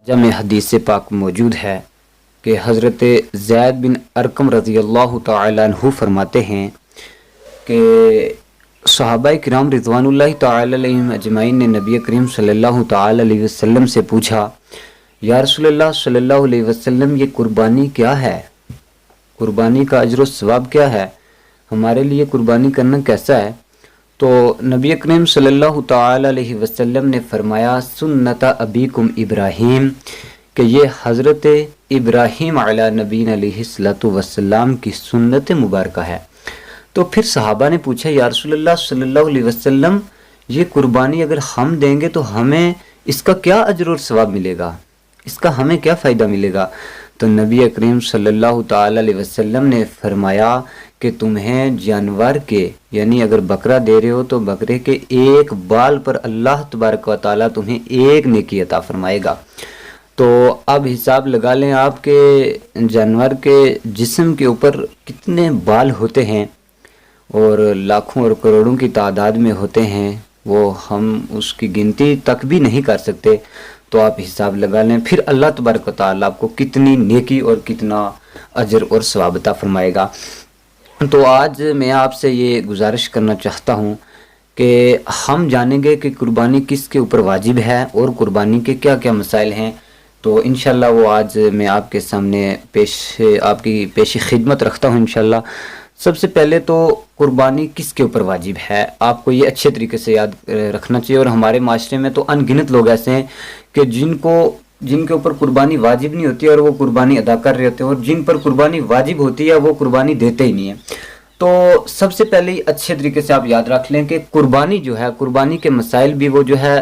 जमे हदीस पाक मौजूद है कि हज़रत ज़ैद बिन अरकम रज़ी अल्लाह तआला अन्हु फरमाते हैं कि सहाबाए किराम रिज़वानुल्लाहि तआला अलैहिम अजमाइन ने नबी करीम सल्लल्लाहु तआला अलैहि वसल्लम से पूछा, या रसूलल्लाह सल्लल्लाहु अलैहि वसल्लम, ये कुर्बानी क्या है? कुर्बानी का अजर व सवाब क्या है? हमारे लिए कुर्बानी करना कैसा है? तो नबी करीम सल्लल्लाहु तआला अलैहि वसल्लम ने फरमाया, सुन्नत अबीकुम इब्राहीम, कि ये हज़रत इब्राहीम अला नबीना अलैहिस्सलातु वस्सलाम की सुन्नत मुबारक है। तो फिर सहाबा ने पूछा, या रसूलल्लाह सल्लल्लाहु अलैहि वसल्लम, ये कुर्बानी अगर हम देंगे तो हमें इसका क्या अजर और सवाब मिलेगा, इसका हमें क्या फ़ायदा मिलेगा? तो नबी करीम सल्लल्लाहु तआला अलैहि वसल्लम ने फरमाया कि तुम्हें जानवर के, यानी अगर बकरा दे रहे हो तो बकरे के एक बाल पर अल्लाह तबारक व तआला तुम्हें एक नेकी अता फरमाएगा। तो अब हिसाब लगा लें, आपके जानवर के जिस्म के ऊपर कितने बाल होते हैं और लाखों और करोड़ों की तादाद में होते हैं, वो हम उसकी गिनती तक भी नहीं कर सकते। तो आप हिसाब लगा लें, फिर अल्लाह तबारक व तआला आपको कितनी नेकी और कितना अजर और सवाब अता फरमाएगा। तो आज मैं आपसे ये गुजारिश करना चाहता हूँ कि हम जानेंगे कि कुर्बानी किसके ऊपर वाजिब है और कुर्बानी के क्या क्या मसाइल हैं। तो इंशाल्लाह वो आज मैं आपके सामने आपकी पेशी खिदमत रखता हूँ इंशाल्लाह। सबसे पहले तो कुर्बानी किसके ऊपर वाजिब है, आपको ये अच्छे तरीके से याद रखना चाहिए। और हमारे माशरे में तो अनगिनत लोग ऐसे हैं कि जिनके ऊपर कुर्बानी वाजिब नहीं होती और वो कुर्बानी अदा कर रहे होते हैं, और जिन पर कुर्बानी वाजिब होती है वो कुर्बानी देते ही नहीं है। तो सबसे पहले अच्छे तरीके से आप याद रख लें कि कुर्बानी जो है, कुर्बानी के मसाइल भी वो जो है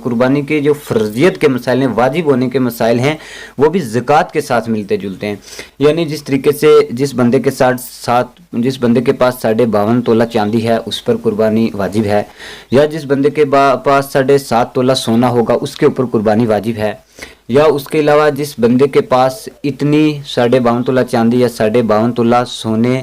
कुर्बानी के जो फ़र्जियत के मसाइल हैं, वाजिब होने के मसाइल हैं, वो भी ज़कात के साथ मिलते जुलते हैं। यानी जिस तरीके से जिस बंदे के पास 52.5 तोला चांदी है उस पर कुर्बानी वाजिब है, या जिस बंदे के पास 7.5 तोला सोना होगा उसके ऊपर कुर्बानी वाजिब है, या उसके अलावा जिस बंदे के पास इतनी 52.5 तोला चांदी या 52.5 तोला सोने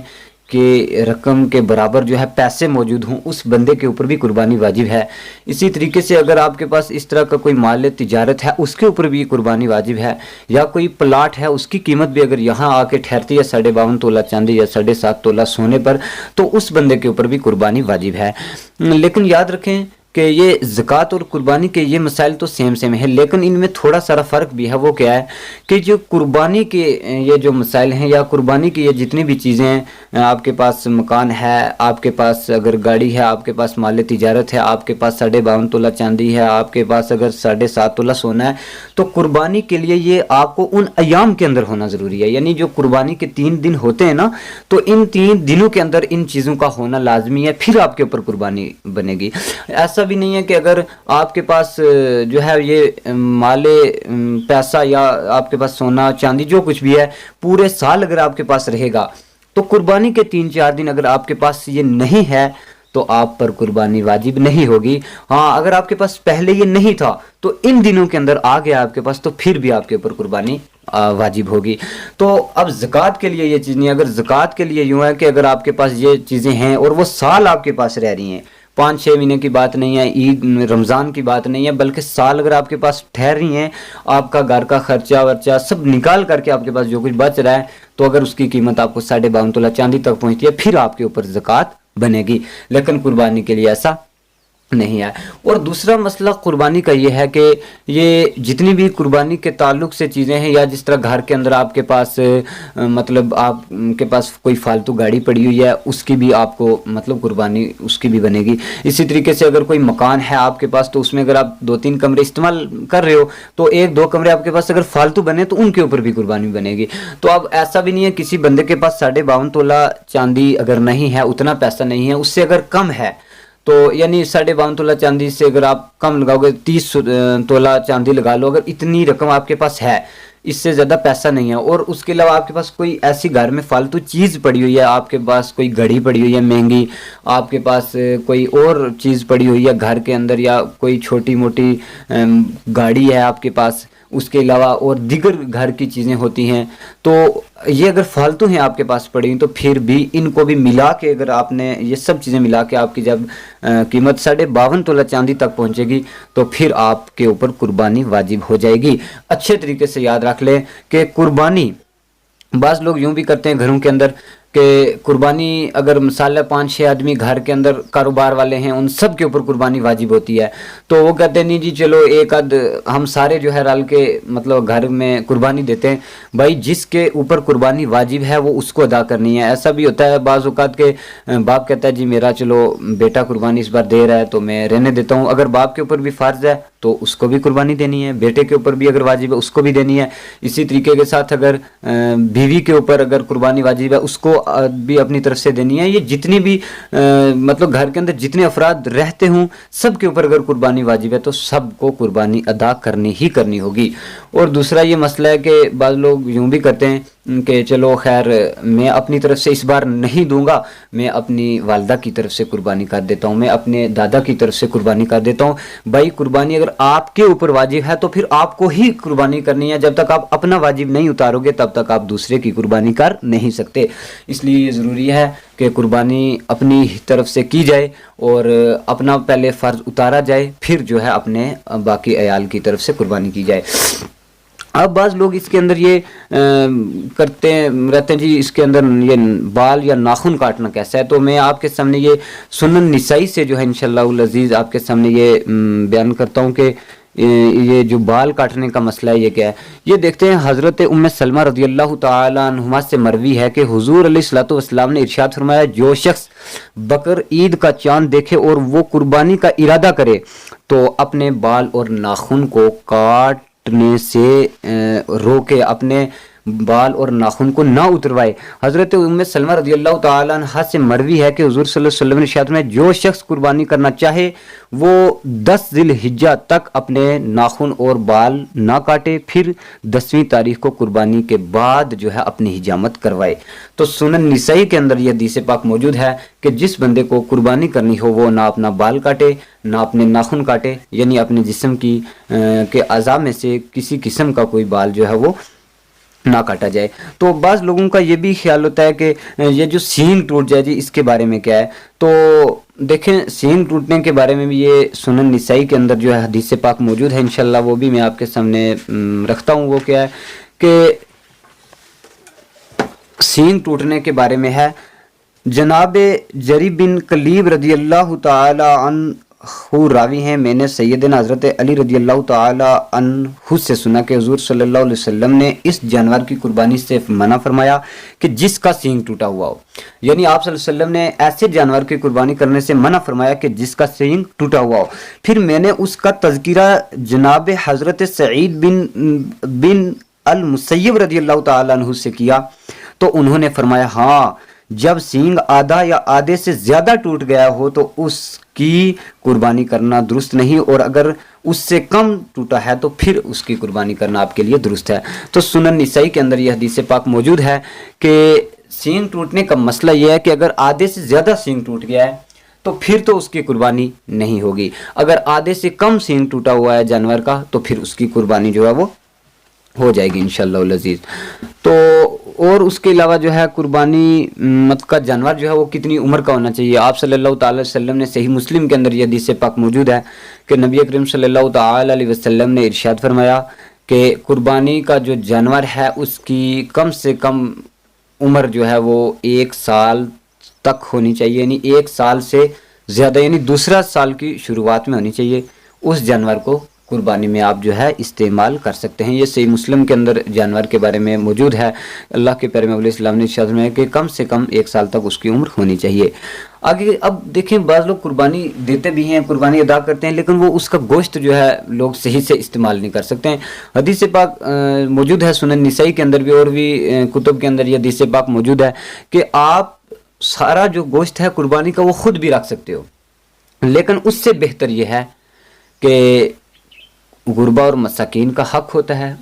के रकम के बराबर जो है पैसे मौजूद हों, उस बंदे के ऊपर भी कुर्बानी वाजिब है। इसी तरीके से अगर आपके पास इस तरह का कोई माल तिजारत है उसके ऊपर भी कुर्बानी वाजिब है, या कोई प्लाट है उसकी कीमत भी अगर यहाँ आके ठहरती है 52.5 तोला चांदी या 7.5 तोला सोने पर, तो उस बंदे के ऊपर भी कुर्बानी वाजिब है। लेकिन याद रखें कि ये ज़कात और कुर्बानी के ये मसाइल तो सेम है, लेकिन इनमें थोड़ा सारा फ़र्क भी है। वो क्या है कि जो कुर्बानी के ये जो मसाइल हैं या कुर्बानी की ये जितनी भी चीज़ें हैं, आपके पास मकान है, आपके पास अगर गाड़ी है, आपके पास माल तिजारत है, आपके पास 52.5 तोला चांदी है, आपके पास अगर 7.5 तोला सोना है, तो कुर्बानी के लिए ये आपको उन अयाम के अंदर होना ज़रूरी है। यानी जो कुर्बानी के 3 दिन होते हैं ना, तो इन 3 दिनों के अंदर इन चीज़ों का होना लाजमी है, फिर आपके ऊपर कुर्बानी बनेगी। ऐसा भी नहीं है कि अगर आपके पास जो है ये माले पैसा या आपके पास सोना चांदी जो कुछ भी है पूरे साल अगर आपके पास रहेगा, तो कुर्बानी के 3-4 दिन अगर आपके पास ये नहीं है तो आप पर कुर्बानी वाजिब नहीं होगी। हाँ, अगर आपके पास पहले ये नहीं था तो इन दिनों के अंदर आ गया आपके पास, तो फिर भी आपके ऊपर कुर्बानी वाजिब होगी। तो अब ज़कात के लिए ये चीज़ नहीं है। अगर ज़कात के लिए यूँ है कि अगर आपके पास ये चीज़ें हैं और वो साल आपके पास रह रही हैं, 5-6 महीने की बात नहीं है, ईद रमज़ान की बात नहीं है, बल्कि साल अगर आपके पास ठहर रही हैं, आपका घर का खर्चा वर्चा सब निकाल करके आपके पास जो कुछ बच रहा है, तो अगर उसकी कीमत आपको 52.5 तोला चांदी तक पहुंचती है, फिर आपके ऊपर ज़कात बनेगी। लेकिन कुर्बानी के लिए ऐसा नहीं है। और दूसरा मसला कुर्बानी का ये है कि ये जितनी भी कुर्बानी के ताल्लुक से चीज़ें हैं, या जिस तरह घर के अंदर आपके पास मतलब आपके पास कोई फालतू गाड़ी पड़ी हुई है, उसकी भी आपको मतलब कुर्बानी उसकी भी बनेगी। इसी तरीके से अगर कोई मकान है आपके पास, तो उसमें अगर आप 2-3 कमरे इस्तेमाल कर रहे हो, तो 1-2 कमरे आपके पास अगर फालतू बने तो उनके ऊपर भी कुर्बानी बनेगी। तो अब ऐसा भी नहीं है किसी बंदे के पास 52.5 तोला चांदी अगर नहीं है, उतना पैसा नहीं है, उससे अगर कम है, तो यानी 52.5 तोला चांदी से अगर आप कम लगाओगे, 30 तोला चांदी लगा लो, अगर इतनी रकम आपके पास है, इससे ज़्यादा पैसा नहीं है, और उसके अलावा आपके पास कोई ऐसी घर में फालतू चीज़ पड़ी हुई है, आपके पास कोई घड़ी पड़ी हुई है महंगी, आपके पास कोई और चीज़ पड़ी हुई है घर के अंदर, या कोई छोटी मोटी गाड़ी है आपके पास, اس کے علاوہ اور دیگر گھر کی چیزیں ہوتی ہیں، تو یہ اگر فالتو ہیں آپ کے پاس پڑی ہیں تو پھر بھی ان کو بھی ملا کے، اگر آپ نے یہ سب چیزیں ملا کے آپ کی جب قیمت 52.5 تولہ چاندی تک پہنچے گی تو پھر آپ کے اوپر قربانی واجب ہو جائے گی۔ اچھے طریقے سے یاد رکھ لیں کہ قربانی، بعض لوگ یوں بھی کرتے ہیں گھروں کے اندر کہ قربانی اگر مثال 5-6 آدمی گھر کے اندر کاروبار والے ہیں، ان سب کے اوپر قربانی واجب ہوتی ہے، تو وہ کہتے ہیں نہیں جی چلو ایک آدھ ہم سارے جو ہے رل کے مطلب گھر میں قربانی دیتے ہیں۔ بھائی جس کے اوپر قربانی واجب ہے وہ اس کو ادا کرنی ہے۔ ایسا بھی ہوتا ہے بعض اوقات کے باپ کہتا ہے جی میرا چلو بیٹا قربانی اس بار دے رہا ہے تو میں رہنے دیتا ہوں، اگر باپ کے اوپر بھی فرض ہے تو اس کو بھی قربانی دینی ہے، بیٹے کے اوپر بھی اگر واجب ہے اس کو بھی دینی ہے۔ اسی طریقے کے ساتھ اگر بیوی کے اوپر اگر قربانی واجب ہے اس کو بھی اپنی طرف سے دینی ہے۔ یہ جتنی بھی مطلب گھر کے اندر جتنے افراد رہتے ہوں سب کے اوپر اگر قربانی واجب ہے تو سب کو قربانی ادا کرنی ہی کرنی ہوگی۔ اور دوسرا یہ مسئلہ ہے کہ بعض لوگ یوں بھی کرتے ہیں کہ چلو خیر میں اپنی طرف سے اس بار نہیں دوں گا، میں اپنی والدہ کی طرف سے قربانی کر دیتا ہوں، میں اپنے دادا کی طرف سے قربانی کر دیتا ہوں۔ بھائی قربانی اگر آپ کے اوپر واجب ہے تو پھر آپ کو ہی قربانی کرنی ہے، جب تک آپ اپنا واجب نہیں اتارو گے تب تک آپ دوسرے کی قربانی کر نہیں سکتے۔ اس لیے یہ ضروری ہے کہ قربانی اپنی طرف سے کی جائے اور اپنا پہلے فرض اتارا جائے، پھر جو ہے اپنے باقی عیال کی طرف سے قربانی کی جائے۔ اب بعض لوگ اس کے اندر یہ کرتے رہتے ہیں جی اس کے اندر یہ بال یا ناخن کاٹنا کیسا ہے، تو میں آپ کے سامنے یہ سنن نسائی سے جو ہے انشاءاللہ العزیز آپ کے سامنے یہ بیان کرتا ہوں کہ یہ جو بال کاٹنے کا مسئلہ ہے یہ کیا ہے۔ یہ دیکھتے ہیں حضرت ام سلمہ رضی اللہ تعالی عنہما سے مروی ہے کہ حضور علیہ الصلوۃ والسلام نے ارشاد فرمایا جو شخص بقر عید کا چاند دیکھے اور وہ قربانی کا ارادہ کرے تو اپنے بال اور ناخن کو کاٹنے سے روکے، اپنے بال اور ناخن کو نہ اتروائے۔ حضرت ام سلمہ رضی اللہ تعالی عنہ سے مروی ہے کہ حضور صلی اللہ علیہ وسلم نے ارشاد فرمایا جو شخص قربانی کرنا چاہے وہ 10 ذی الحجہ تک اپنے ناخن اور بال نہ کاٹے، پھر 10ویں تاریخ کو قربانی کے بعد جو ہے اپنی حجامت کروائے۔ تو سنن نسائی کے اندر یہ حدیث پاک موجود ہے کہ جس بندے کو قربانی کرنی ہو وہ نہ اپنا بال کاٹے نہ اپنے ناخن کاٹے، یعنی اپنے جسم کی کے اعضاء میں سے کسی قسم کا کوئی بال جو ہے وہ نہ کاٹا جائے۔ تو بعض لوگوں کا یہ بھی خیال ہوتا ہے کہ یہ جو سینگ ٹوٹ جائے جی اس کے بارے میں کیا ہے، تو دیکھیں سینگ ٹوٹنے کے بارے میں بھی یہ سنن نسائی کے اندر جو ہے حدیث پاک موجود ہے، انشاءاللہ وہ بھی میں آپ کے سامنے رکھتا ہوں۔ وہ کیا ہے کہ سینگ ٹوٹنے کے بارے میں ہے، جناب جری بن کلیب رضی اللہ تعالی عنہ راوی ہیں، میں نے سیدنا حضرت علی رضی اللہ تعالی عنہ سے سنا کہ حضور صلی اللہ علیہ وسلم نے اس جانور کی قربانی سے منع فرمایا کہ جس کا سینگ ٹوٹا ہوا ہو، یعنی آپ صلی اللہ علیہ وسلم نے ایسے جانور کی قربانی کرنے سے منع فرمایا کہ جس کا سینگ ٹوٹا ہوا ہو۔ پھر میں نے اس کا تذکرہ جناب حضرت سعید بن المسیب رضی اللہ تعالی عنہ سے کیا تو انہوں نے فرمایا ہاں جب سینگ آدھا یا آدھے سے زیادہ ٹوٹ گیا ہو تو اس کی قربانی کرنا درست نہیں، اور اگر اس سے کم ٹوٹا ہے تو پھر اس کی قربانی کرنا آپ کے لیے درست ہے۔ تو سنن نسائی کے اندر یہ حدیث پاک موجود ہے کہ سینگ ٹوٹنے کا مسئلہ یہ ہے کہ اگر آدھے سے زیادہ سینگ ٹوٹ گیا ہے تو پھر تو اس کی قربانی نہیں ہوگی، اگر آدھے سے کم سینگ ٹوٹا ہوا ہے جانور کا تو پھر اس کی قربانی جو ہے وہ ہو جائے گی انشاءاللہ العزیز۔ تو اور اس کے علاوہ جو ہے قربانی مت کا جانور جو ہے وہ کتنی عمر کا ہونا چاہیے، آپ صلی اللہ تعالی وسلم نے صحیح مسلم کے اندر یہ حدیث پاک موجود ہے کہ نبی اکرم صلی اللہ تعالی علیہ وسلم نے ارشاد فرمایا کہ قربانی کا جو جانور ہے اس کی کم سے کم عمر جو ہے وہ 1 سال تک ہونی چاہیے، یعنی 1 سال سے زیادہ، یعنی دوسرا سال کی شروعات میں ہونی چاہیے، اس جانور کو قربانی میں آپ جو ہے استعمال کر سکتے ہیں۔ یہ صحیح مسلم کے اندر جانور کے بارے میں موجود ہے، اللہ کے پیارے نبی علیہ السلام نے ارشاد فرمایا کہ کم سے کم 1 سال تک اس کی عمر ہونی چاہیے۔ آگے اب دیکھیں بعض لوگ قربانی دیتے بھی ہیں، قربانی ادا کرتے ہیں، لیکن وہ اس کا گوشت جو ہے لوگ صحیح سے استعمال نہیں کر سکتے ہیں۔ حدیث پاک موجود ہے سنن نسائی کے اندر بھی اور بھی کتب کے اندر یہ حدیث پاک موجود ہے کہ آپ سارا جو گوشت ہے قربانی کا وہ خود بھی رکھ سکتے ہو، لیکن اس سے بہتر یہ ہے کہ غربا اور مساکین کا حق ہوتا ہے